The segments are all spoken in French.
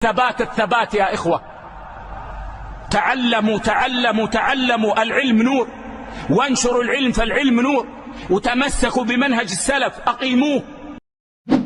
ثبات الثبات يا إخوة. تعلموا تعلموا تعلموا، العلم نور، وانشروا العلم فالعلم نور، وتمسكوا بمنهج السلف أقيموه.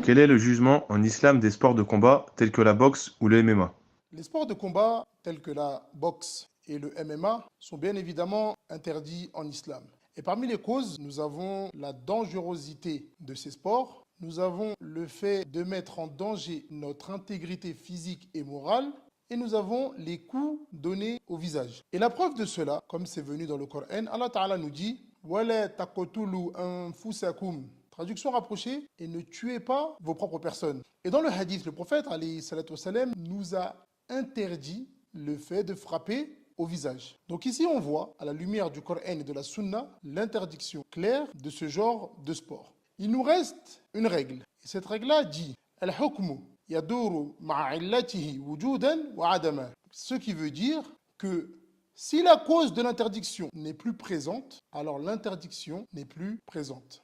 Quel est le jugement en islam des sports de combat tels que la boxe ou le MMA? Les sports de combat tels que la boxe et le MMA sont bien évidemment interdits en islam. Et parmi les causes, nous avons la dangerosité de ces sports, nous avons le fait de mettre en danger notre intégrité physique et morale, et nous avons les coups donnés au visage. Et la preuve de cela, comme c'est venu dans le Coran, Allah Ta'ala nous dit « Wala taqtulu anfusakum » Traduction rapprochée, et ne tuez pas vos propres personnes. Et dans le hadith, le prophète alayhi salatu wassalam, nous a interdit le fait de frapper au visage. Donc ici on voit, à la lumière du Coran et de la Sunna, l'interdiction claire de ce genre de sport. Il nous reste une règle. Et cette règle-là dit « Al-hukmu yaduru ma'a illatihi wujudan wa adama » Ce qui veut dire que si la cause de l'interdiction n'est plus présente, alors l'interdiction n'est plus présente.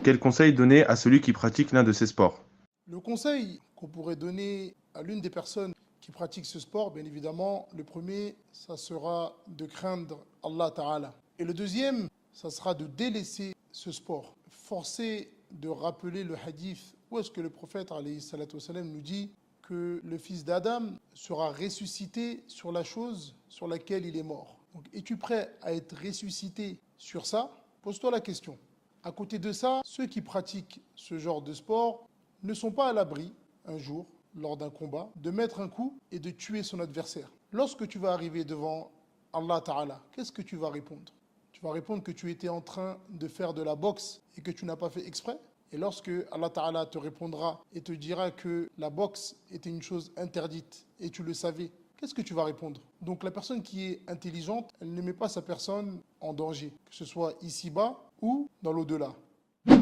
Quel conseil donner à celui qui pratique l'un de ces sports? Le conseil qu'on pourrait donner à l'une des personnes qui pratiquent ce sport, bien évidemment, le premier, ça sera de craindre Allah Ta'ala. Et le deuxième, ça sera de délaisser ce sport. Forcer de rappeler le hadith où est-ce que le prophète alayhi salatu wassalam, nous dit que le fils d'Adam sera ressuscité sur la chose sur laquelle il est mort. Donc, es-tu prêt à être ressuscité sur ça? Pose-toi la question. À côté de ça, ceux qui pratiquent ce genre de sport ne sont pas à l'abri, un jour, lors d'un combat, de mettre un coup et de tuer son adversaire. Lorsque tu vas arriver devant Allah Ta'ala, qu'est-ce que tu vas répondre? Tu vas répondre que tu étais en train de faire de la boxe et que tu n'as pas fait exprès. Et lorsque Allah Ta'ala te répondra et te dira que la boxe était une chose interdite et tu le savais, qu'est-ce que tu vas répondre? Donc la personne qui est intelligente, elle ne met pas sa personne en danger, que ce soit ici-bas ou dans l'au-delà.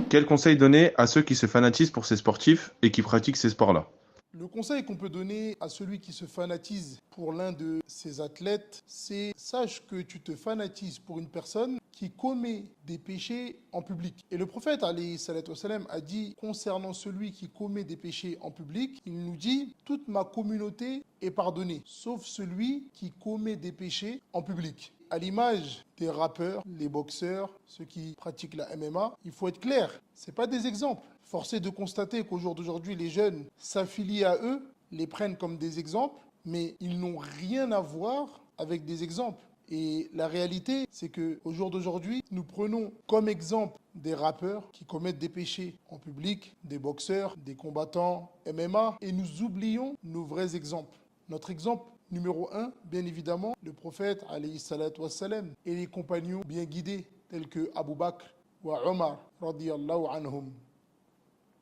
Quel conseil donner à ceux qui se fanatisent pour ces sportifs et qui pratiquent ces sports-là? Le conseil qu'on peut donner à celui qui se fanatise pour l'un de ces athlètes, c'est sache que tu te fanatises pour une personne qui commet des péchés en public. Et le prophète alayhi salatu wassalam, a dit concernant celui qui commet des péchés en public, il nous dit « Toute ma communauté est pardonnée, sauf celui qui commet des péchés en public ». À l'image des rappeurs, les boxeurs, ceux qui pratiquent la MMA, il faut être clair, ce n'est pas des exemples. Force est de constater qu'au jour d'aujourd'hui, les jeunes s'affilient à eux, les prennent comme des exemples, mais ils n'ont rien à voir avec des exemples. Et la réalité, c'est qu'au jour d'aujourd'hui, nous prenons comme exemple des rappeurs qui commettent des péchés en public, des boxeurs, des combattants MMA, et nous oublions nos vrais exemples. Notre exemple numéro 1, bien évidemment, le prophète alayhi salatu wassalam et les compagnons bien guidés tels que Abu Bakr wa Omar radiyallahu anhum.